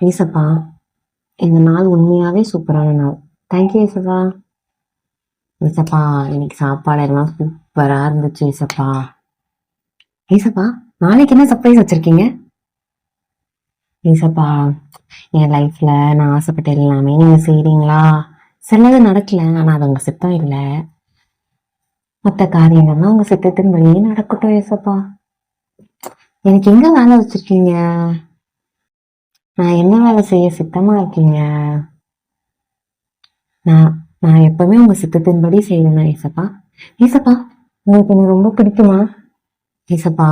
ஏசப்பா, இந்த நாள் உண்மையாவே சூப்பரான நாள். தேங்க்யூ ஏசப்பா. ஏசப்பா, இன்னைக்கு சாப்பாடு எல்லாம் சூப்பரா இருந்துச்சு ஏசப்பா. ஏசப்பா, நாளைக்கு என்ன சர்ப்ரைஸ் வச்சிருக்கீங்க? ஏசப்பா, என் லைஃப்ல நான் ஆசைப்பட்ட எல்லாமே நீங்க செய்றீங்களா? சிலது நடக்கல, ஆனா அது உங்க சித்தம் இல்ல. மற்ற காரியங்கள்லாம் உங்க சித்தத்தின் வழியே நடக்கட்டும் ஏசப்பா. எனக்கு எங்க வேலை வச்சிருக்கீங்க? நான் என்ன வேலை செய்ய சித்தமா இருக்கீங்க? நான் நான் எப்பவுமே உங்க சித்தத்தின்படி செய்வேனா ஏசப்பா? ஏசப்பா, உங்களுக்கு என்ன ரொம்ப பிடிக்குமா? ஏசப்பா,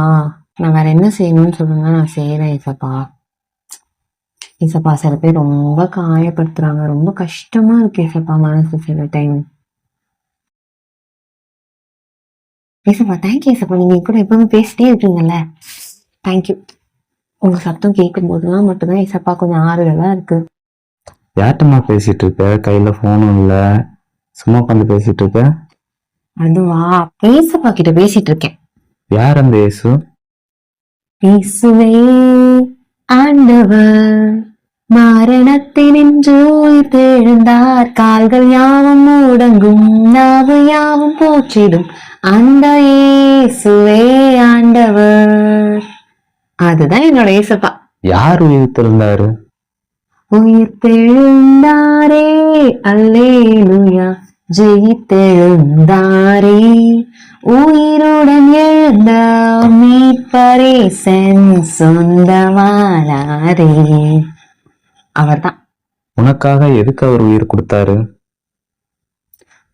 நான் வேற என்ன செய்யணும்னு சொல்லுங்க, நான் செய்யறேன் ஏசப்பா. ஏசப்பா, சில பேர் ரொம்ப காயப்படுத்துறாங்க, ரொம்ப கஷ்டமா இருக்கு ஏசப்பா மனசு சில டைம். ஏசப்பா, தேங்க்யூ ஏசப்பா, நீங்க கூட எப்பவுமே பேசிட்டே இருக்கீங்கல்ல, தேங்க்யூ. உங்க சத்தம் கேட்கும் போதுலாம் மட்டும்தான் ஏசப்பா கொஞ்சம் ஆறுதலா இருக்கு. யார்கிட்டமா பேசிட்டு இருக்க? கையில போனும் இல்ல, சும்மா உட்காந்து பேசிட்டு இருக்க. அதுவா, ஏசப்பா கிட்ட பேசிட்டு இருக்கேன். யார் அந்த இயேசு? இயேசுவே ஆண்டவர் மரணத்தினின்று உயிர் தெழுந்தார், கால்கள் யாவும் முடங்கும், நாவு யாவும் போற்றிடும், அந்த இயேசுவே ஆண்டவர். அதுதான் என்னோட ஏசப்பா. யார் உயிர் தெழுந்தாரு? உயிர் தெழுந்தாரே, அல்லேலூயா, ஜெயித்தெழுந்தாரே, உயிருடன் எழுந்த மீட்பரே, சென் சொந்தமானாரே. அவர்தான். உனக்காக எதுக்கு அவர் உயிர் கொடுத்தாரு?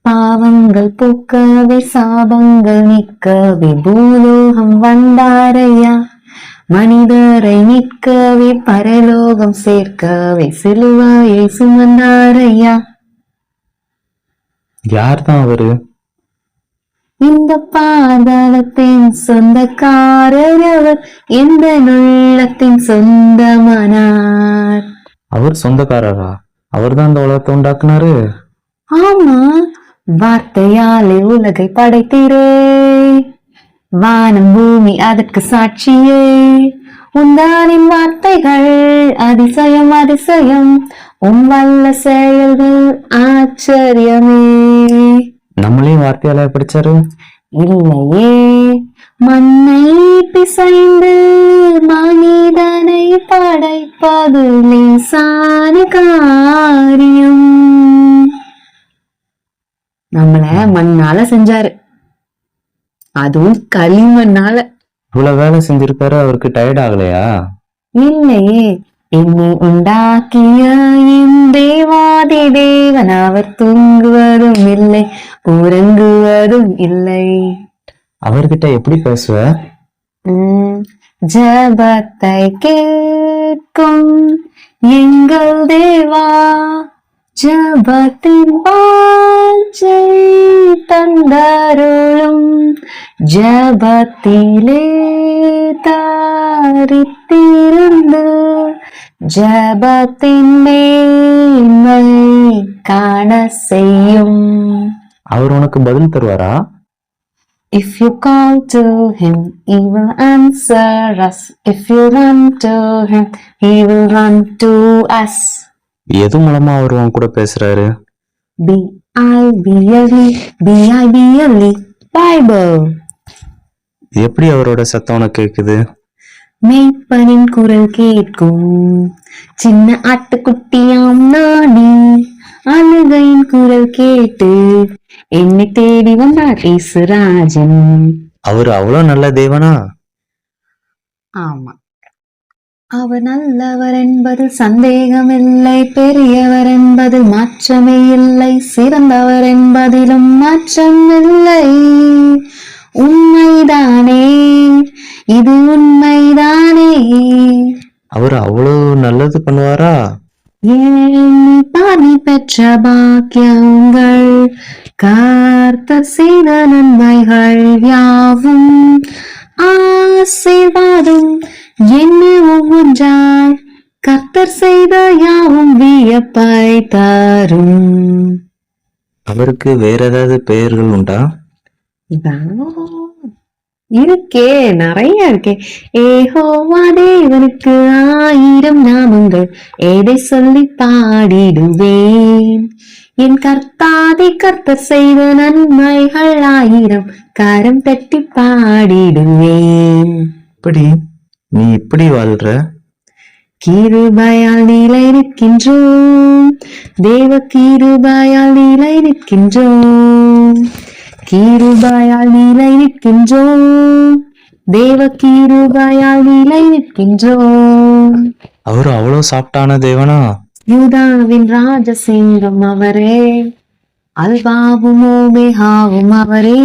பாவங்கள் போக்கவே, சாபங்கள் நீக்கவே, பூலோகம் வந்தாரையா, மனிதரை மீட்கவே, பரலோகம் சேர்க்கவே, சிலுவையை சுமந்தாரையா. யார் தான் அவரு? இந்த பாதாளத்தின் சொந்தக்காரர் அவர், எந்த உள்ளத்தின் சொந்தமானார். அவர் சொந்தக்காரரா? அவர் தான் இந்த உலகத்தை உண்டாக்குனாரு. ஆமா, வார்த்தையாலே உலகை படைத்தீரே, வானம் பூமி அதற்கு சாட்சியே, உந்தானின் வார்த்தைகள் அதிசயம் அதிசயம், உன் வல்ல செயல்கள் ஆச்சரியமே. நம்மளையும் வார்த்தையால படிச்சாரு? இல்லையே, மண்ணை பிசைந்து மனிதனை படைப்பது லேசான காரியம். நம்மள மண்ணால செஞ்சாரு, அதுவும் களிமண்ணால. இவ்வளவு வேலை செஞ்சிருக்காரு, அவருக்கு டயர்ட் ஆகலையா? இல்லையே, என்னை உண்டாக்கிய என் தேவாதி தேவன், அவர் தூங்குவதும் இல்லை, உறங்குவதும் இல்லை. அவர்கிட்ட எப்படி பேசுவ? ஜபத்தை கேட்கும் எங்கள் தேவா, ஜபத்தின் வாஞ்சை தந்தருளும், ஜபத்திலே தாரித்திருந்து ஜபத்தின் மேன்மை காண செய்யும். அவர் உனக்கு பதில் தருவாரா? If you call to him, he will answer us. If you run to him, he will run to us. எது மூலமா அவர் உன் கூட பேசுறாரு? B-I-B-L-E, B-I-B-L-E, Bible. எப்படி அவரோட சத்தம் உனக்கு கேக்குது? மேய்ப்பனின் குரல் கேட்கும், சின்ன ஆட்டுக்குட்டியாம் நானே, அழுகையின் குரல் கேட்டு என்னை தேடி வந்தார் இயேசுராஜன். அவர் அவ்வளவு நல்ல தேவனா? ஆமா, அவர் நல்லவர் என்பது சந்தேகமில்லை, பெரியவர் என்பது மாற்றமே இல்லை, சிறந்தவர் என்பதிலும் மாற்றம் இல்லை. உண்மைதானே, இது உண்மைதானே. அவர் அவ்வளவு நல்லது பண்ணுவாரா? பாணி பெற்ற பாக்கியங்கள், கர்த்தர் செய்த நன்மைகள் யாவும், ஆசீர்வாதம் என்ன ஒவ்வொன்றாய், கர்த்தர் செய்த யாவும் வியப்பை தரும். அவருக்கு வேற ஏதாவது பெயர்கள் உண்டா? இருக்கே, நிறைய இருக்கே. ஏகோவா தேவனுக்கு 1000 நாமங்கள். குணங்கள் எதை சொல்லி பாடிடுவேன். என் கர்த்தாதி கர்த்தர் செய்த நன்மைகள் 1000 கரம் தட்டி பாடிடுவேன். நீ இப்படி வாழ்ற? கிருபையால் நிலை நிற்கின்றோம், தேவ கிருபையால் நிலை நிற்கின்றோம், கிருபையால் நிலை நிற்கின்றோம், தேவ கிருபையால் நிலை நிற்கின்றோம். அவரு அவ்வளவு சாப்பிட்டான தேவனா? யூதாவின் ராஜசிங்கம் அவரே, அல்பாவும் ஓமேகாவும் அவரே,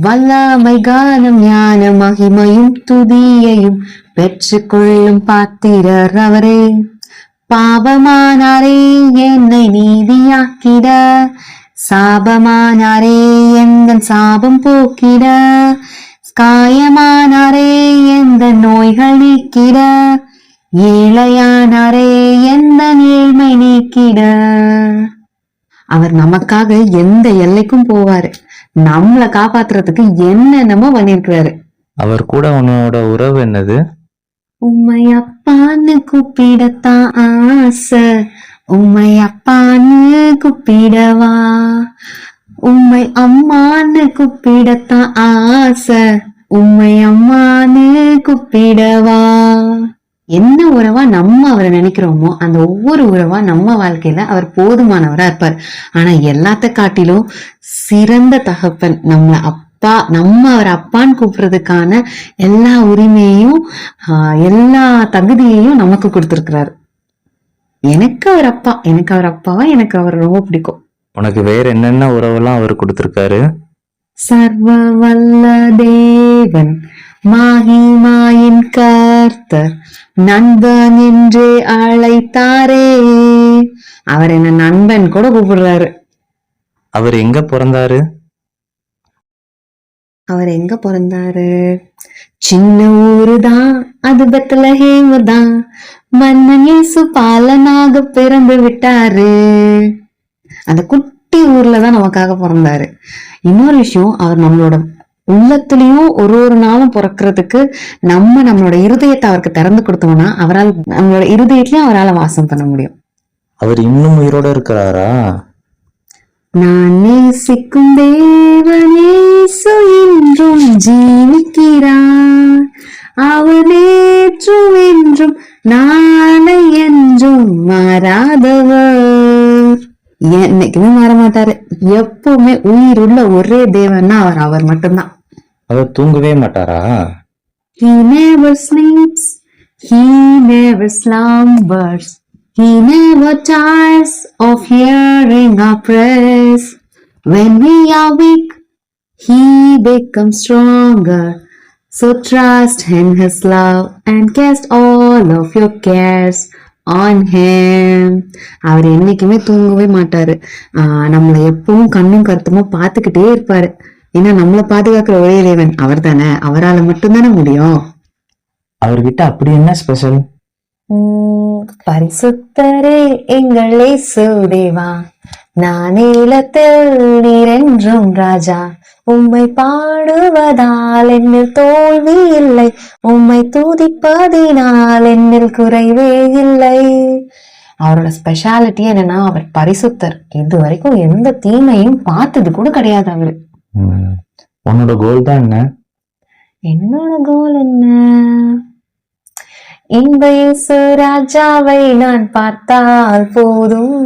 வல்லமை கானம் ஞான மகிமையும் துதியையும் பெற்றுக்கொள்ளும் பாத்திரர் அவரே. பாவமானாரே என்னை நீதியாக்கிட, சாபமானாரே எந்த சாபம் போக்கிட, காயமானாரே எந்த நோய்கள் நீக்கிட, ஏழையானாரே எந்த ஏழ்மை நீக்கிட. அவர் நமக்காக எந்த எல்லைக்கும் போவாரு, நம்மளை காப்பாத்துறதுக்கு என்னென்னமோ பண்ணிருக்கிறாரு. அவர் கூட உன்னோட உறவு என்னது? உம்மை அப்பான்னு கூப்பிடத்தான் ஆசை, உம்மை அப்பான்னு கூப்பிடவா, உம்மை அம்மான்னு கூப்பிடத்தான் ஆசை, உம்மை அம்மான்னு கூப்பிடவா. என்ன உறவா நம்ம அவரை நினைக்கிறோமோ அந்த ஒவ்வொரு உறவா நம்ம வாழ்க்கையில அவர் போதுமானவரா இருப்பார். ஆனா எல்லாத்த காட்டிலும் சிறந்த தகப்பன் நம்மள அப்பா, நம்ம அவர் அப்பான்னு கூப்பிடுறதுக்கான எல்லா உரிமையையும் எல்லா தகுதியையும் நமக்கு கொடுத்திருக்கிறாரு. எனக்கு அவர் அப்பாவா எனக்கு அவர் ரொம்ப பிடிக்கும். உனக்கு வேற என்னென்ன உறவெல்லாம் அவர் கொடுத்திருக்காரு? சர்வ வல்ல தேவன், மாகிமாயின் கர்த்தர், நண்பன் என்று அழைத்தாரே. அவர் என்ன நண்பன் கூட கூப்பிடுறாரு. அவர் எங்க பிறந்தாரு? சின்ன ஊருதான், அது பெத்லஹேம் தான். மன்னன் இயேசு பாலனாக பிறந்து விட்டாரு. அந்த குட்டி ஊர்லதான் நமக்காக பிறந்தாரு. இன்னொரு விஷயம், அவர் நம்மளோட உள்ளத்துலயும் ஒரு நாளும் பிறக்கிறதுக்கு நம்மளோட இருதயத்தை அவருக்கு திறந்து கொடுத்தோம்னா அவரால் நம்மளோட இருதயத்திலயும் அவரால் வாசம் பண்ண முடியும். அவர் இன்னும் உயிரோட இருக்கிறாரா? நான் நேசிக்கும் தேவனேசு என்றும் ஜீவிக்கிறார், அவர் நேற்றும் என்றும் நாளை என்றும் மாறாதவர். என்னைக்குமே மாற மாட்டாரு. எப்பவுமே உயிருள்ள ஒரே தேவன்னா அவர் மட்டும்தான். அவர் தூங்கவே மாட்டாரா? He never sleeps, he never slumbers, he never tires of hearing our prayers. When we are weak, he becomes stronger. So trust in his love and cast all of your cares on him. அவர் என்னைக்குமே தூங்கவே மாட்டாரு. நம்மளை எப்பவும் கண்ணும் கருத்துமா பாத்துக்கிட்டே இருப்பாரு. ஏன்னா நம்மளை பாதுகாக்கிற ஒரே தேவன் அவர் தானே. அவரால் மட்டும்தானே முடியும். அவர்கிட்ட அப்படி என்ன ஸ்பெஷல்? பரிசுத்தரே எங்கள் இயேசு தேவா, நானீலத்தில் நீரென்றும் ராஜா, உம்மை பாடுவதால் என்னில் தோல்வி இல்லை, உம்மை துதிப்பதினால் என்னில் குறைவே இல்லை. அவரோட ஸ்பெஷாலிட்டி என்னன்னா அவர் பரிசுத்தர். இது வரைக்கும் எந்த தீமையும் பார்த்தது கூட கிடையாது அவரு. உன்னோட கோல் தான் என்ன? என்னோட கோல் என்ன? இன்ப இயேசு ராஜாவை நான் பார்த்தால் போதும்,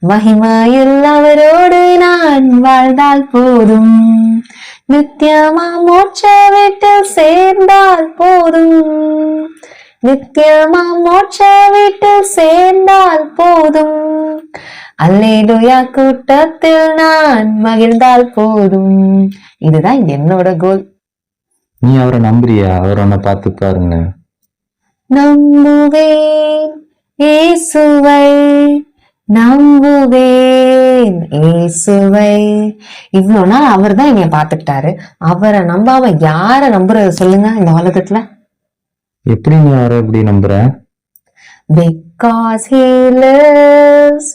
மகிமையில் அவரோடு நான் வாழ்ந்தால் போதும், நித்தியமா மோட்ச வீட்டில் சேர்ந்தால் போதும், நித்தியமா மோட்ச வீட்டில் சேர்ந்தால் போதும், அல்லேலூயா கூட்டத்தில் நான் மகிழ்ந்தால் போதும். இதுதான் என்னோட கோல். நீ அவரை நம்புறியா? அவர் உன்னை பார்த்துப்பாருங்க. நம்புவேன் இயேசுவை, நம்புவேன் இயேசுவை. இவ்வளவு நாள் அவர் தான் என்னைய பார்த்துக்கிட்டாரு. அவரை நம்பாம யார நம்புறது சொல்லுங்க இந்த உலகத்துல? எப்படி நீ அவரை எப்படி நம்புற? Because he lives,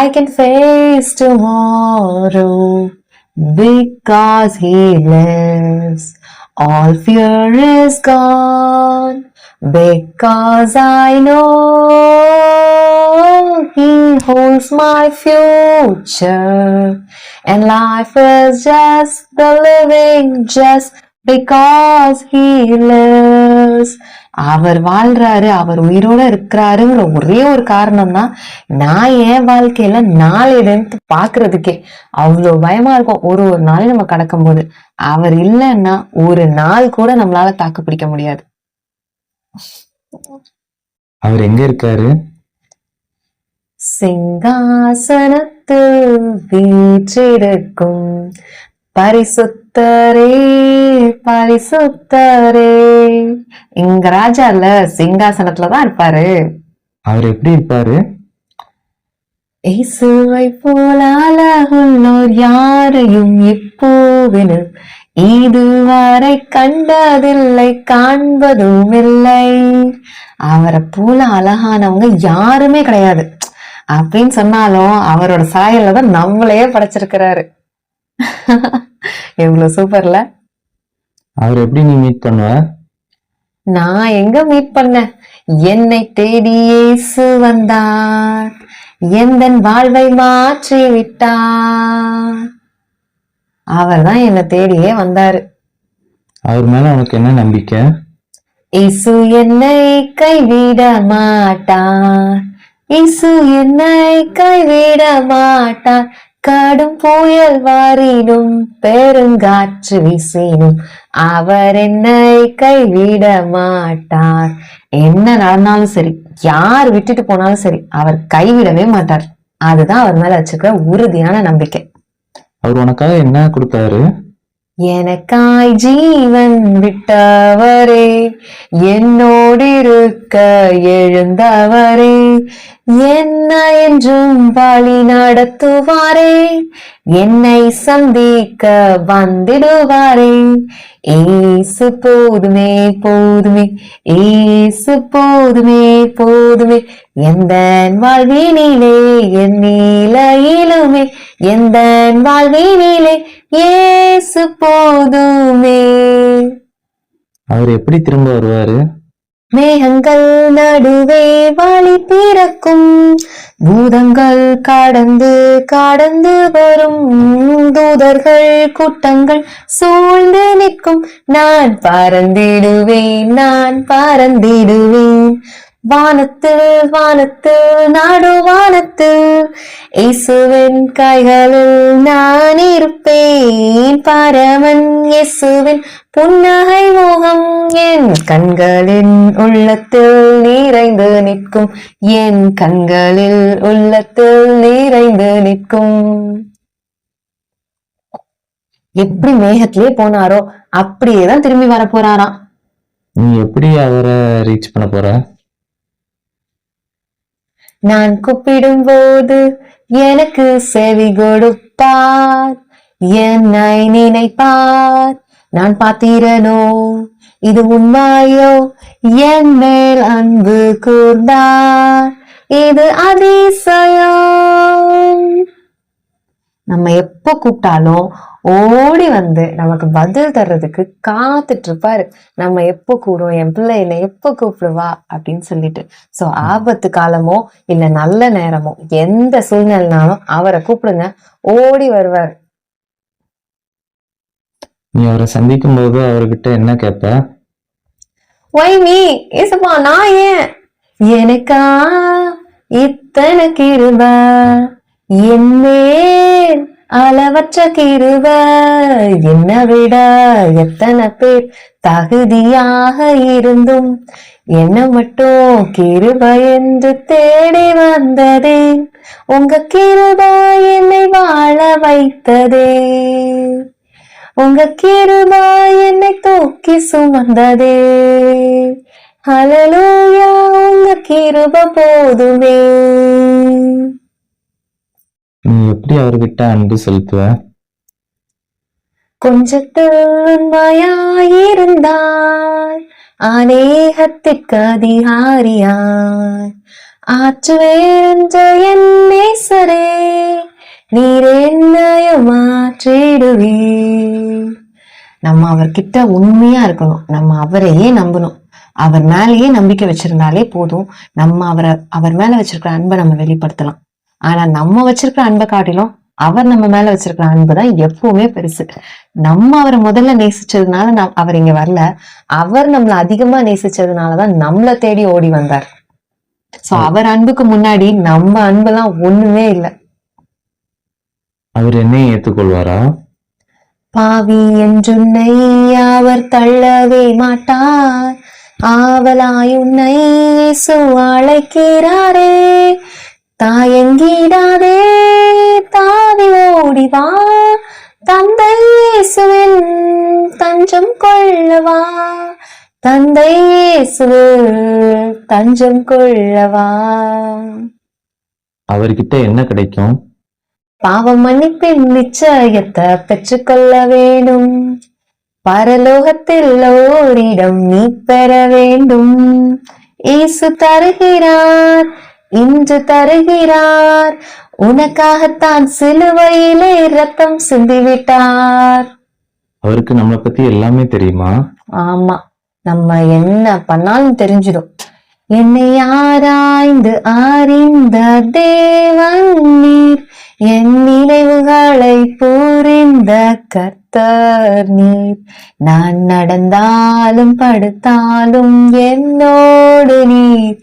I can face tomorrow. Because he lives, all fear is gone. because I know He holds my future, and life is just the living just because He lives. அவர் வாழ்றாரு, அவர் உயிரோட இருக்கிறாருங்கிற ஒரே ஒரு காரணம் தான் நான் என் வாழ்க்கையில நாளையிடத்து பாக்குறதுக்கே அவ்வளோ பயமா இருக்கும். ஒரு ஒரு நாளையும் நம்ம கடக்கும் போது அவர் இல்லைன்னா ஒரு நாள் கூட நம்மளால தாக்கு பிடிக்க முடியாது. அவர் எங்க இருக்காரு? சிங்காசனத்தில் வீற்றிருக்கும் பரிசுத்தரே பரிசுத்தரே. இங்க ராஜா இல்ல, சிங்காசனத்துலதான் இருப்பாரு. அவர் எப்படி இருப்பாரு? இயேசுவை போல அழகுள்ளோர் யாரையும் இப்போவெனில் இதுவரை கண்டதில்லை, காண்பதும் இல்லை. அவரை போல அழகானவங்க யாருமே கிடையாது அப்படின்னு சொன்னாலும் அவரோட சாயல்ல தான் நம்மளையே படைச்சிருக்கிறாரு. எவ்வளவு சூப்பர்ல. அவர் எப்படி நீ மீட் பண்ணுவ? நான் எங்க மீட் பண்ண, என்னை தேடி இயேசு வந்தார், எந்தன் வாழ்வை மாற்றி விட்டார். அவர் தான் என்னை தேடியே வந்தாரு. அவர் மேல உனக்கு என்ன நம்பிக்கை? இயேசு என்னை கைவிட மாட்டார், இயேசு என்னை கைவிட மாட்டார். கடும் புயல் வாரினும் பெருங்காற்று வீசினும் அவர் என்னை கைவிட மாட்டார். என்ன நடந்தாலும் சரி, யார் விட்டுட்டு போனாலும் சரி, அவர் கைவிடவே மாட்டார். அதுதான் அவர் மேல வச்சிருக்கிற உறுதியான நம்பிக்கை. அவர் உனக்காக என்ன கொடுத்தாரு? எனக்காய் ஜீவன் விட்டவரே, என்னோடு இருக்க எழுந்தவரே, என்ன என்றும் வழி நடத்துவாரே, என்னை சந்திக்க வந்திடுவாரே. ஏசு போதுமே போதுமே, ஏசு போதுமே போதுமே, எந்த வாழ்வினிலே என் நிலையிலுமே, எந்த வாழ்வினிலே ஏசு போதுமே. அவர் எப்படி திரும்ப வருவாரு? மேகங்கள் நடுவே வழி பிறக்கும், பூதங்கள் கடந்து கடந்து வரும், தூதர்கள் கூட்டங்கள் சூழ்ந்து நிற்கும். நான் பறந்திடுவேன், நான் பறந்திடுவேன், வானத்தில் வானத்தில் நடுவானத்தில் இயேசுவின் கைகளில் நான் இருப்பேன். பரமன் இயேசுவின் புன்னகை மோகம் என் கண்களின் உள்ளத்தில் நிறைந்து நிற்கும், என் கண்களில் உள்ளத்தில் நிறைந்து நிற்கும். எப்படி மேகத்திலே போனாரோ அப்படியேதான் திரும்பி வர போறாராம். நீ எப்படி அவரை ரீச் பண்ண போற? நான் கூப்பிடும் போது எனக்கு செவி கொடுப்பார், என்னை நினைப்பார். நான் பாத்திரனோ இது உண்மையோ, என் மேல் அன்பு கூர்ந்தார், இது அதிசயம். நம்ம எப்ப கூப்பிட்டாலும் ஓடி வந்து நமக்கு பதில் தர்றதுக்கு காத்துட்டு இருப்பாரு. நம்ம எப்போ கூடும், என் பிள்ளை என்னை எப்போ கூப்பிடுவா அப்படின்னு சொல்லிட்டு. சோ ஆபத்து காலமோ இல்ல நல்ல நேரமோ எந்த சூழ்நிலைனாலும் அவரை கூப்பிடுங்க, ஓடி வருவார். நீ அவரை சந்திக்கும் போது அவர்கிட்ட என்ன கேட்ப? ஒய் மீ ஏசப்பா, நான் ஏன், எனக்கா இத்தனை கிருப, என்னேன் அளவற்ற கிருப, என்னை விட எத்தனை பேர் தகுதியாக இருந்தும் என்ன மட்டும் கிருப என்று தேடி வந்ததே, உங்க கிருப என்னை வாழ வைத்ததே, உங்க கிருப என்னை தூக்கி சுமந்ததே. ஹல்லேலூயா, உங்க கிருப போதுமே. நீ எப்படி அவர்கிட்ட அன்பு செலுத்துவ? கொஞ்சத்தில் உண்மையாயிருந்தார், அநேகத்திற்கு அதிகாரியார், ஆற்றுவேன்ற என் நேசரே, நீர் என்னையும் மாற்றிடுவீர். நம்ம அவர்கிட்ட உண்மையா இருக்கணும், நம்ம அவரையே நம்பணும். அவர் மேலேயே நம்பிக்கை வச்சிருந்தாலே போதும். நம்ம அவர் மேல வச்சிருக்கிற அன்பை நம்ம வெளிப்படுத்தலாம். ஆனா நம்ம வச்சிருக்கிற அன்பை காட்டிலும் அவர் நம்ம மேல வச்சிருக்கிற அன்பு தான் எப்பவுமே பெருசு. நம்ம அவரை முதல்ல நேசிச்சதுனால அவர் இங்க வரல. அவர் நம்மள அதிகமா நேசிச்சதுனாலதான் நம்மள தேடி ஓடி வந்தார். சோ அவர் அன்புக்கு முன்னாடி நம்ம அன்பெல்லாம் ஒண்ணுமே இல்லை. அவர் என்னையும் ஏத்துக்கொள்வாரா? பாவி என்றுன்னை அவர் தள்ளவே மாட்டார், ஆவலாய் உன்னை இயேசு அழைக்கிறாரே. தாயங்கிடாதே தாவி ஓடிவா, தந்தை இயேசுவில் தஞ்சம் கொள்ளவா, தந்தை இயேசுவில் தஞ்சம் கொள்ளவா. அவர்கிட்ட என்ன கிடைக்கும்? பாவம் மன்னிப்பின் நிச்சயத்தை பெற்றுக்கொள்ள வேண்டும். பரலோகத்தில் ஓரிடம் நீ பெற வேண்டும். இயேசு தருகிறார், இன்று தருகிறார், உனக்காகத்தான் சிலுவையிலே ரத்தம் சிந்திவிட்டார். அவருக்கு நம்மளை பத்தி எல்லாமே தெரியுமா? ஆமா, நம்ம என்ன பண்ணாலும் தெரிஞ்சிடும். என்னை ஆராய்ந்து அறிந்த தேவன் நீர், என் நினைவுகளை புரிந்த கர்த்தர் நீர். நான் நடந்தாலும் படுத்தாலும் என்னோடு நீர்,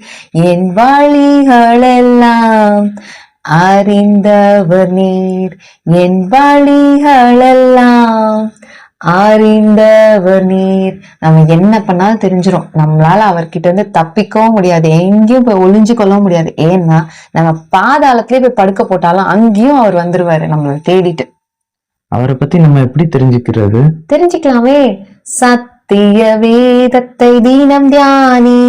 என் வழிகளெல்லாம் அறிந்தவர் நீர், என் வழிகளெல்லாம் அறிந்தவர் நீர். நம்ம என்ன பண்ணாலும் தெரிஞ்சிடும். நம்மளால அவர்கிட்ட இருந்து தப்பிக்கவும் முடியாது, எங்கேயும் போய் ஒளிஞ்சு கொள்ளவும் முடியாது. ஏன்னா நம்ம பாதாளத்திலே போய் படுக்க போட்டாலும் அங்கேயும் அவர் வந்துருவாரு நம்மளை தேடிட்டு. அவரை பத்தி நம்ம எப்படி தெரிஞ்சுக்கிறது? தெரிஞ்சுக்கலாமே. சத்திய வேதத்தை தினம் தியானி,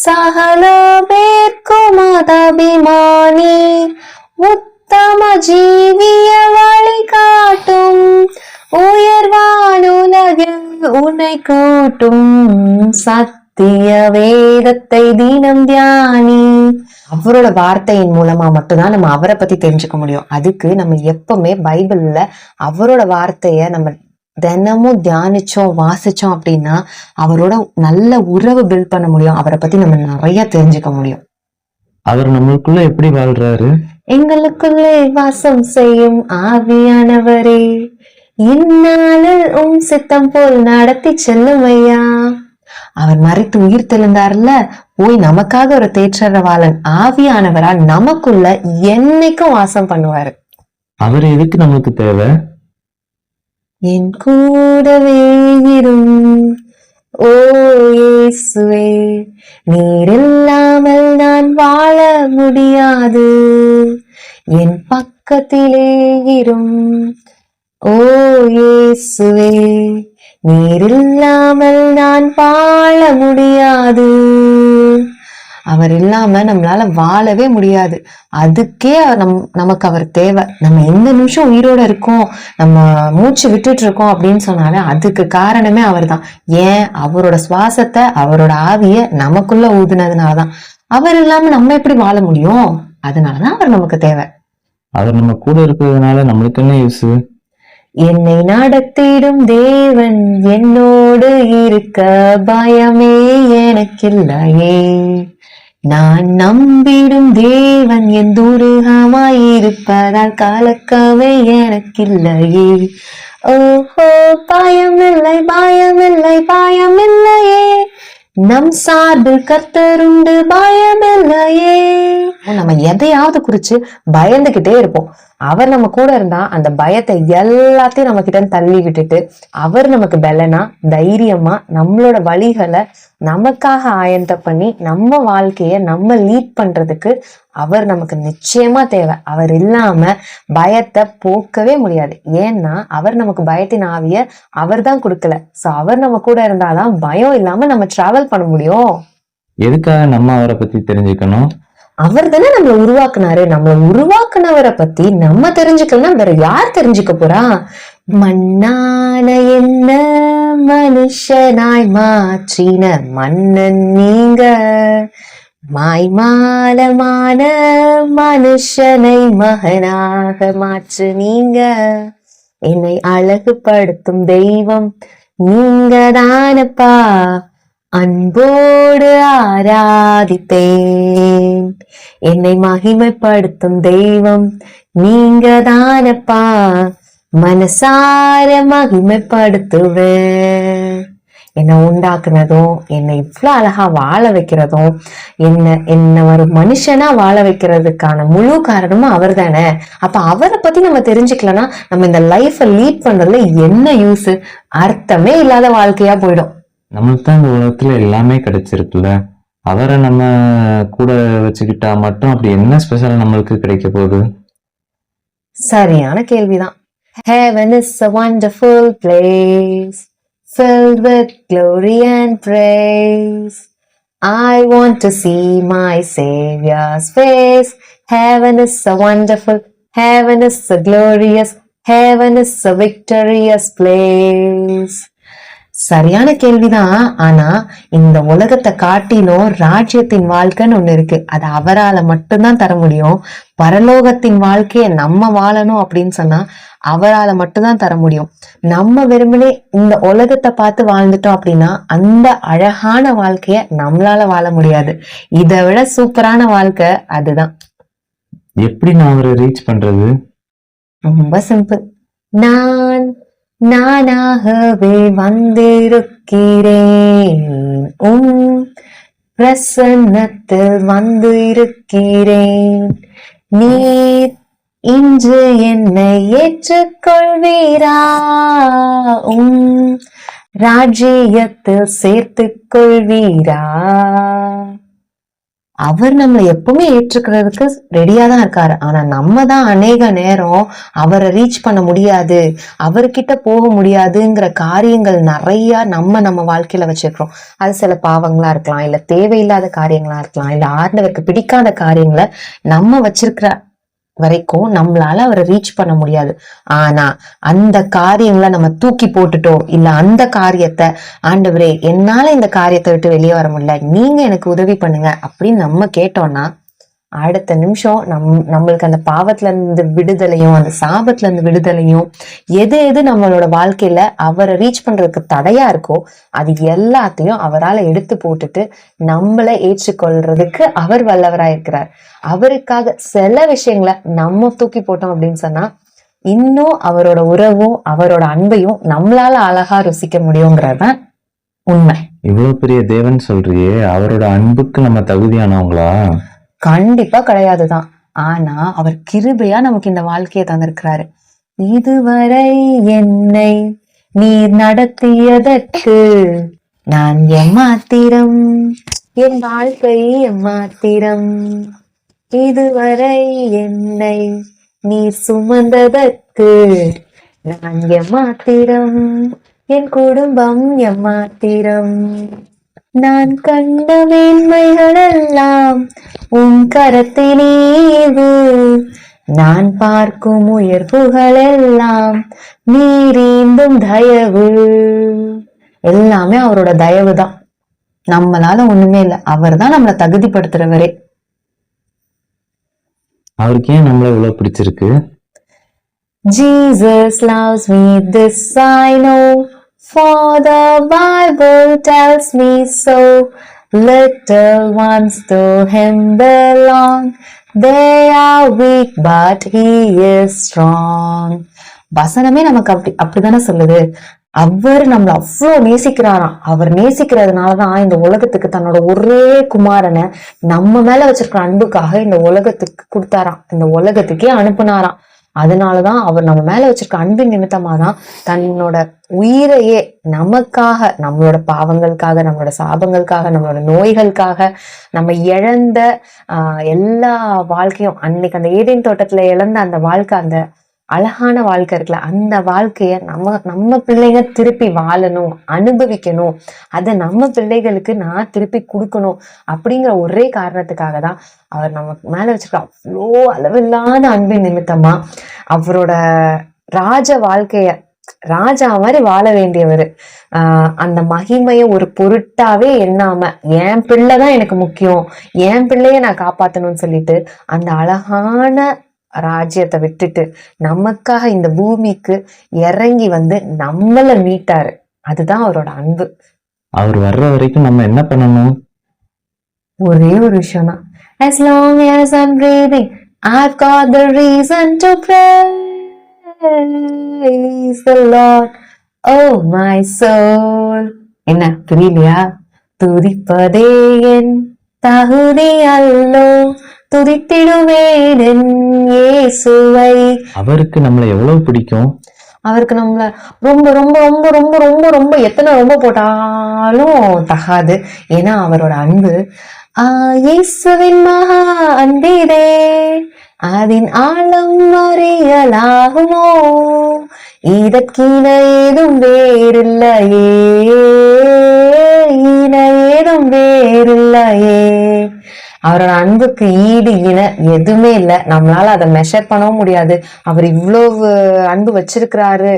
சகல பேர்க்கும் மதாபிமானி, உத்தம ஜீவிய வழி காட்டும், உயர்வான உலகில் உன்னை கூட்டும். சத்திய வேதத்தை தினம் தியானி. அவரோட வார்த்தையின் மூலமா மட்டும்தான் நம்ம அவரை பத்தி தெரிஞ்சுக்க முடியும். அதுக்கு நம்ம எப்பவுமே பைபிள்ல அவரோட வார்த்தைய நம்ம தினமும் தியானிச்சோம், வாசிச்சோம் அப்படின்னா அவரோட நல்ல உறவு பில்ட் பண்ண முடியும். அவரை பத்தி நம்ம நிறைய தெரிஞ்சுக்க முடியும். அவர் நம்மளுக்குள்ள எப்படி வாழ்றாரு? எங்களுக்குள்ளே வாசம் செய்யும் ஆவியானவரே, இந்நாளில் உம் சித்தம் போல் நடத்தி செல்லும் ஐயா. அவர் மறித்து உயிர் தெழுந்தார்ல, போய் நமக்காக ஒரு தேற்றரவாளன் ஆவியானவரா நமக்குள்ள என்னைக்கும் வாசம் பண்ணுவாரு. அவர் எதுக்கு நமக்கு தேவை? என் கூடவே இரும் ஓ இயேசுவே, நீர் இல்லாமல் நான் வாழ முடியாது. என் பக்கத்திலே இரும் ஓ இயேசுவே, நீர் இல்லாமல் நான் வாழ முடியாது. அவர் இல்லாம நம்மளால வாழவே முடியாது. அதுக்கே நமக்கு அவர் தேவை. நம்ம எந்த நிமிஷம் உயிரோட இருக்கோம், நம்ம மூச்சு விட்டுட்டு இருக்கோம் அப்படின்னு சொன்னாலே அதுக்கு காரணமே அவர் தான். ஏன்? அவரோட சுவாசத்தை, அவரோட ஆவிய நமக்குள்ள ஊதுனதுனாலதான். அவர் இல்லாம நம்ம எப்படி வாழ முடியும்? அதனாலதான் அவர் நமக்கு தேவை. அவர் நம்ம கூட இருக்கிறதுனால நம்மளுக்கு என்ன யூஸ்? என்னை நடத்திடும் தேவன் என்னோடு இருக்க பயமே எனக்கில்லையே. நான் நம்பிடும் தேவன் என் துருகமாயிருப்பதால் கலக்கமே எனக்கில்லையே. ஓஹோ, பயமில்லை பயமில்லை பயமில்லையே, நம் சார்பில் கர்த்தருண்டு பயமில்லையே. நம்ம எதையாவது குறிச்சு பயந்துகிட்டே இருப்போம். அவர் நம்ம கூட இருந்தா அந்த பயத்தை எல்லாத்தையும் நம்ம கிட்ட தள்ளி விட்டுட்டு அவர் நமக்கு பலனா தைரியமா நம்மளோட வழிகளை நமக்காக ஆயத்தம் பண்ணி நம்ம வாழ்க்கைய நம்ம லீட் பண்றதுக்கு அவர் நமக்கு நிச்சயமா தேவை. அவர் இல்லாம பயத்தை போக்கவே முடியாது. ஏன்னா அவர் நமக்கு பயத்தின் ஆவிய அவர் தான் கொடுக்கல. சோ அவர் நம்ம கூட இருந்தாதான் பயம் இல்லாம நம்ம டிராவல் பண்ண முடியும். எதுக்காக நம்ம அவரை பத்தி தெரிஞ்சுக்கணும்? அவர் தானே நம்மளை உருவாக்குனாரு. நம்மளை உருவாக்குனவரை பத்தி நம்ம தெரிஞ்சுக்கலாம், வேற யார் தெரிஞ்சுக்க போறா? மண்ணான என்ன மனுஷனாய் மாற்றின மன்னன் நீங்க, மாய்மாலமான மனுஷனை மகனாக மாற்று நீங்க. என்னை அழகுபடுத்தும் தெய்வம் நீங்க தானப்பா, அன்போடு ஆராதித்தேன். என்னை மகிமைப்படுத்தும் தெய்வம் நீங்க தானப்பா, மனசார மகிமைப்படுத்துவேன். என்னை உண்டாக்குனதும், என்னை இவ்வளவு அழகா வாழ வைக்கிறதும், என்ன ஒரு மனுஷனா வாழ வைக்கிறதுக்கான முழு காரணமும் அவர் தானே. அப்ப அவரை பத்தி நம்ம தெரிஞ்சுக்கலன்னா நம்ம இந்த லைஃப லீட் பண்றதுல என்ன யூஸ்? அர்த்தமே இல்லாத வாழ்க்கையா போயிடும். நம்மளுக்கு தான் இந்த உலகத்துல எல்லாமே கிடைச்சிருக்குல்ல, அவரை நம்ம கூட வச்சுக்கிட்டா மட்டும் அப்படி என்ன ஸ்பெஷல் நம்மளுக்கு கிடைக்க போகுது? சரியான கேள்விதான். Heaven is a wonderful place, filled with glory and praise. I want to see my Savior's face. Heaven is a wonderful, heaven is a glorious, heaven is a victorious place. சரியான கேள்விதான். ஆனா இந்த உலகத்தை காட்டிலும் ராஜ்யத்தின் வாழ்க்கைன்னு ஒண்ணு இருக்கு. அது அவரால மட்டும்தான் தர முடியும். பரலோகத்தின் வாழ்க்கைய நம்ம வாழணும் அப்படின்னு சொன்னா அவரால மட்டும்தான் தர முடியும். நம்ம வெறுமனே இந்த உலகத்தை பார்த்து வாழ்ந்துட்டோம் அப்படின்னா அந்த அழகான வாழ்க்கைய நம்மளால வாழ முடியாது. இதை விட சூப்பரான வாழ்க்கை அதுதான். எப்படி நான் அவரை ரீச் பண்றது? ரொம்ப சிம்பிள். நானாகவே வந்திருக்கிறேன், பிரசன்னத்தில் வந்து இருக்கிறேன். நீர் இன்று என்னை ஏற்றுக்கொள்வீரா, ராஜ்யத்தில் சேர்த்துக் கொள்வீரா. அவர் நம்மளை எப்பவுமே ஏற்றுக்கிறதுக்கு ரெடியா தான் இருக்காரு. ஆனா நம்ம தான் அநேக நேரம் அவரை ரீச் பண்ண முடியாது, அவர்கிட்ட போக முடியாதுங்கிற காரியங்கள் நிறைய நம்ம வாழ்க்கையில வச்சிருக்கிறோம். அது சில பாவங்களா இருக்கலாம், இல்ல தேவையில்லாத காரியங்களா இருக்கலாம், இல்ல ஆண்டவருக்கு பிடிக்காத காரியங்களை நம்ம வச்சிருக்கிற வரைக்கும் நம்மளால அவரை ரீச் பண்ண முடியாது. ஆனா அந்த காரியங்களை நம்ம தூக்கி போட்டுட்டோம், இல்ல அந்த காரியத்தை ஆண்டவரே என்னால இந்த காரியத்தை விட்டு வெளியே வர முடியல, நீங்க எனக்கு உதவி பண்ணுங்க அப்படின்னு நம்ம கேட்டோம்னா அடுத்த நிமிஷம் நம்மளுக்கு அந்த பாவத்துல இருந்து விடுதலையும் அந்த சாபத்துல இருந்து விடுதலையும் எது நம்மளோட வாழ்க்கையில அவரை ரீச் பண்றதுக்கு தடையா இருக்கோ அது எல்லாத்தையும் அவரால் எடுத்து போட்டுட்டு நம்மளை ஏற்றுக்கொள்றதுக்கு அவர் வல்லவராயிருக்கிறார். அவருக்காக சில விஷயங்களை நம்ம தூக்கி போட்டோம் அப்படின்னு சொன்னா இன்னும் அவரோட உறவும் அவரோட அன்பையும் நம்மளால அழகா ருசிக்க முடியுங்கிறதுதான் உண்மை. இவ்வளவு பெரிய தேவன் சொல்றியே, அவரோட அன்புக்கு நம்ம தகுதியானவங்களா? கண்டிப்பா கிடையாதுதான். ஆனா அவர் கிருபையா நமக்கு இந்த வாழ்க்கையை தந்திருக்கிறாரு. இதுவரை என்னை நீர் நடத்தியதற்கு நான் எம்மாத்திரம், என் வாழ்க்கை எம்மாத்திரம். இதுவரை என்னை நீர் சுமந்ததற்கு நான் எம்மாத்திரம், என் குடும்பம் எம்மாத்திரம். நான் கண்ட மேன்மைகள் எல்லாம் உன் கரத்தினீவு, நான் பார்க்கும் உயர்வுகள் எல்லாம் நீரீந்தும் தயவு. எல்லாமே அவரோட தயவு தான், நம்மளால ஒண்ணுமே இல்லை. அவர் தான் நம்மளை தகுதிப்படுத்துறவரே. அவருக்கு ஏன் நம்மள இவ்வளவு பிடிச்சிருக்கு? Jesus loves me, this I know, for the Bible tells me so. Little ones to him belong, they are weak but he is strong. வசனமே நமக்கு அப்படித்தானே சொல்லுது. அவர் நம்மள அவ்வளவு நேசிக்கிறாராம். அவர் நேசிக்கிறதுனாலதான் இந்த உலகத்துக்கு தன்னோட ஒரே குமாரனை நம்ம மேல வச்சிருக்கிற அன்புக்காக இந்த உலகத்துக்கு கொடுத்தாராம், இந்த உலகத்துக்கே அனுப்புனாராம். அதனாலதான் அவர் நம்ம மேல வச்சிருக்க அன்பின் நிமித்தமாதான் தன்னோட உயிரையே நமக்காக, நம்மளோட பாவங்களுக்காக, நம்மளோட சாபங்களுக்காக, நம்மளோட நோய்களுக்காக, நம்ம இழந்த எல்லா வாழ்க்கையும், அன்னைக்கு அந்த ஏதேன் தோட்டத்துல இழந்த அந்த வாழ்க்கை, அந்த அழகான வாழ்க்கை இருக்குல்ல, அந்த வாழ்க்கைய நம்ம பிள்ளைங்க திருப்பி வாழணும், அனுபவிக்கணும், அதை நம்ம பிள்ளைகளுக்கு நான் திருப்பி கொடுக்கணும் அப்படிங்கிற ஒரே காரணத்துக்காக தான் அவர் நம்ம மேல வச்சிருக்க அவ்வளோ அளவில்லாத அன்பின் நிமித்தமா அவரோட ராஜ வாழ்க்கைய ராஜா மாதிரி வாழ வேண்டியவர் அந்த மகிமைய ஒரு பொருட்டாவே எண்ணாம என் பிள்ளைதான் எனக்கு முக்கியம், என் பிள்ளைய நான் காப்பாத்தணும்னு சொல்லிட்டு அந்த அழகான ராஜ்யத்தை விட்டுட்டு நமக்காக இந்த பூமிக்கு இறங்கி வந்து நம்மள மீட்டாரு. அதுதான் அவரோட அன்பு. அவர் வர்ற வரைக்கும் நம்ம என்ன பண்ணணும்? ஒரே ஒரு விஷயம் தான். As long as I'm breathing, I've got the reason to praise the Lord, oh my soul. என்ன புரியலையா? துதிப்பதே என் தகுதி அல்லோ, துதித்திடுவேன் என் இயேசுவை. அவருக்கு நம்மளை எவ்வளவு பிடிக்கும்? அவருக்கு நம்மள ரொம்ப ரொம்ப ரொம்ப ரொம்ப ரொம்ப ரொம்ப எத்தனை ரொம்ப போட்டாலும் தகாது. ஏன்னா அவரோட அன்பு இயேசுவின் மகா அன்பிதே, அதன் ஆழம் அறியலாகுமோ, இதற்கின ஏதும் வேறில்லையே, இன ஏதும் வேறில்லையே. அவரோட அன்புக்கு ஈடு இணை எதுவுமே இல்லை. நம்மளால அதை மெஷர் பண்ணவும் முடியாது. அவர் இவ்வளவு அன்பு வச்சிருக்கிறாரு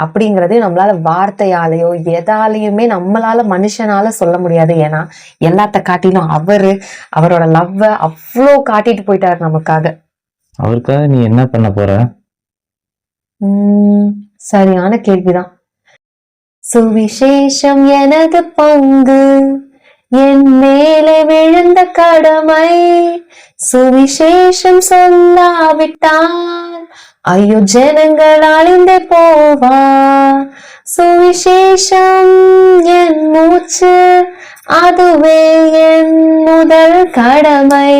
அப்படிங்கறதே நம்மளால வார்த்தையாலேயோ எதாலையுமே நம்மளால மனுஷனால சொல்ல முடியாது. ஏன்னா எல்லாத்த காட்டிலும் அவரோட லவ்வை அவ்வளோ காட்டிட்டு போயிட்டாரு நமக்காக. அவருக்காக நீ என்ன பண்ண போற? சரியான கேள்விதான். சுவிசேஷம் எனது பங்கு, என் மேலே விழுந்த கடமை, சுவிசேஷம் சொல்லாவிட்டால் ஐயோ ஜனங்கள் அழிந்தே போவா, சுவிசேஷம் என் மூச்சு, அதுவே என் முதல் கடமை.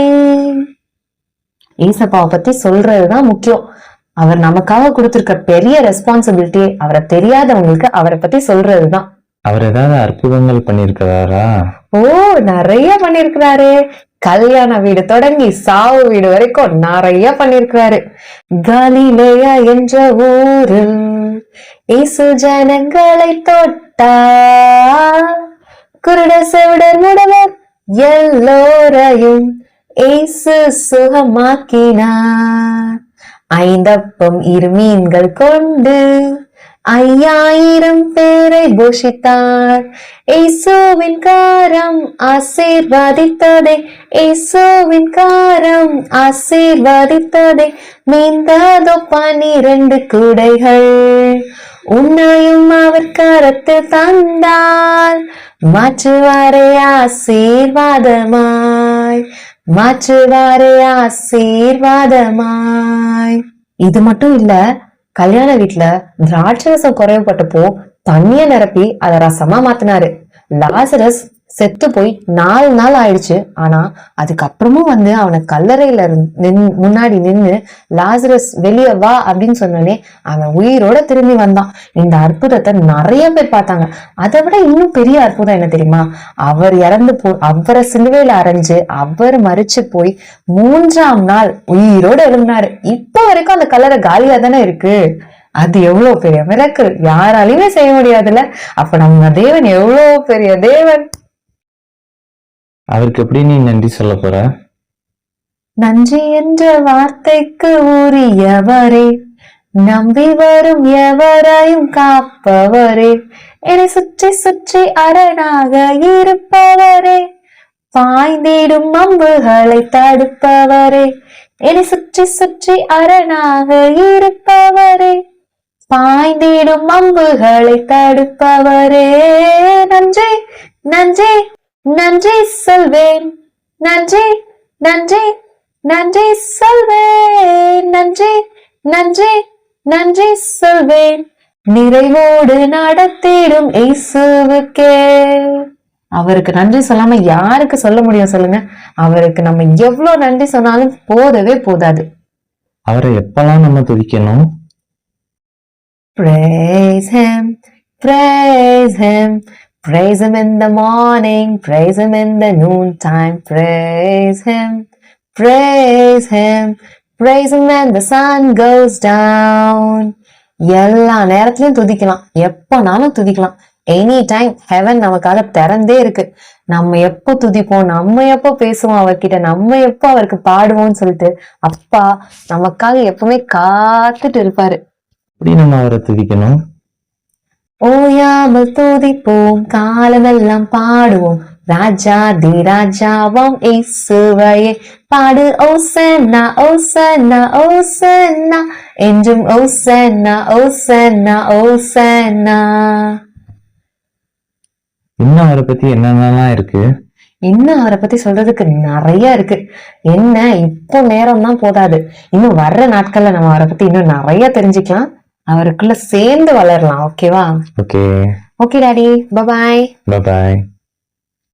ஏசப்பாவை பத்தி சொல்றதுதான் முக்கியம். அவர் நமக்காக கொடுத்திருக்க பெரிய ரெஸ்பான்சிபிலிட்டி அவரை தெரியாதவங்களுக்கு அவரை பத்தி சொல்றதுதான். அவர் ஏதாவது அற்புதங்கள் பண்ணிருக்கிறாரா? ஓ, நிறைய பண்ணிருக்கிறாரு. கல்யாண வீடு தொடங்கி சாவு வீடு வரைக்கும் நிறைய பண்ணிருக்கிறாரு. கலிலேயா என்ற ஊரில் இயேசு ஜனங்களை தொட்டா, குருட செவிடர் முடவர் எல்லோரையும் இயேசு சுகமாக்கினார். 5 அப்பம் 2 மீன்கள் கொண்டு 5000 பேரை போஷித்தார். இயேசுவின் கரம் ஆசீர்வதித்ததே, இயேசுவின் கரம் ஆசீர்வதித்ததே, மீந்ததோ 12 கூடைகள். உன்னையும் அவர் கரத்தில் தந்தால் மாற்றுவாரே ஆசீர்வாதமாய், மாற்றுவாரே ஆசீர்வாதமாய். இது மட்டும் இல்ல, கல்யாண வீட்டுல திராட்சரசம் குறைவுபட்டப்போ தண்ணிய நிரப்பி அதை ரசமா மாத்தினாரு. லாசரஸ் செத்து போய் 4 நாள் ஆயிடுச்சு. ஆனா அதுக்கப்புறமும் அவனை கல்லறையில முன்னாடி நின்னு லாசரஸ் வெளியே வா அப்படின்னு சொன்னோடனே அவன் உயிரோட திரும்பி வந்தான். இந்த அற்புதத்தை நிறைய பேர் பார்த்தாங்க. அதை விட இன்னும் பெரிய அற்புதம் என்ன தெரியுமா? அவர் இறந்து அவரை சிலுவையில அரைஞ்சு அவர் மரிச்சு போய் 3ஆம் நாள் உயிரோட எழுந்தாரு. இப்ப வரைக்கும் அந்த கல்லறை காலியா தானே இருக்கு. அது எவ்வளவு பெரிய மிரக்கல், யாராலையுமே செய்ய முடியாதுல்ல. அப்ப நம்ம தேவன் எவ்வளவு பெரிய தேவன். அவருக்கு எப்படி நீ நன்றி சொல்ல போற? நன்றி என்ற வார்த்தைக்கு உரியவரே, நம்பி வரும் எவரையும் காப்பவரே, என்னை சுற்றி சுற்றி அரணாக இருப்பவரே, பாய்ந்திடும் அம்புகளை தடுப்பவரே, என்னை சுற்றி சுற்றி அரணாக இருப்பவரே, பாய்ந்திடும் அம்புகளை தடுப்பவரே. நன்றி நன்றி நன்றி சொல்வேன், நன்றி நன்றி நன்றி சொல்வேன், நன்றி நன்றி நன்றி சொல்வேன், நிறைவோடு நடத்திடும் இயேசுவுக்கே. அவருக்கு நன்றி சொல்லாம யாருக்கு சொல்ல முடியும் சொல்லுங்க? அவருக்கு நம்ம எவ்வளவு நன்றி சொன்னாலும் போதவே போதாது. அவரை எப்பெல்லாம் நம்ம துதிக்கணும்? Praise him, praise him, praise him in the morning, praise him in the noontime, praise him, praise him, praise him when the sun goes down. எல்லா நேரத்திலயும் துதிக்கலாம், எப்பனாலும் துதிக்கலாம். எனி டைம் ஹெவன் நமக்காக திறந்தே இருக்கு. நம்ம எப்போ துதிப்போம், நம்ம எப்போ பேசுவோம் அவர்கிட்ட, நம்ம எப்போ அவருக்கு பாடுவோம்னு சொல்லிட்டு அப்பா நமக்காக எப்பவுமே காத்துட்டு இருப்பாரு. அப்படி நம்ம அவரை துதிக்கணும். ஓயாமல் துதிப்போம், காலமெல்லாம் பாடுவோம், ராஜாதி ராஜாவாம் இயேசுவையே பாடு. ஓசன்னா ஓசன்னா ஓசன்னா, என்றும் ஓசன்னா ஓசன்னா ஓசன்னா. இன்னும் அவரை பத்தி என்னென்னலாம் இருக்கு? இன்னும் அவரை பத்தி சொல்றதுக்கு நிறைய இருக்கு. என்ன இப்போ நேரம் தான் போதாது, இன்னும் வர்ற நாட்கள்ல நம்ம அவரை பத்தி இன்னும் நிறைய தெரிஞ்சுக்கலாம், அவருக்குள்ள சேர்ந்து வளரலாம். ஓகேவா? ஓகே. ஓகே டாடி, பாய். பாய்.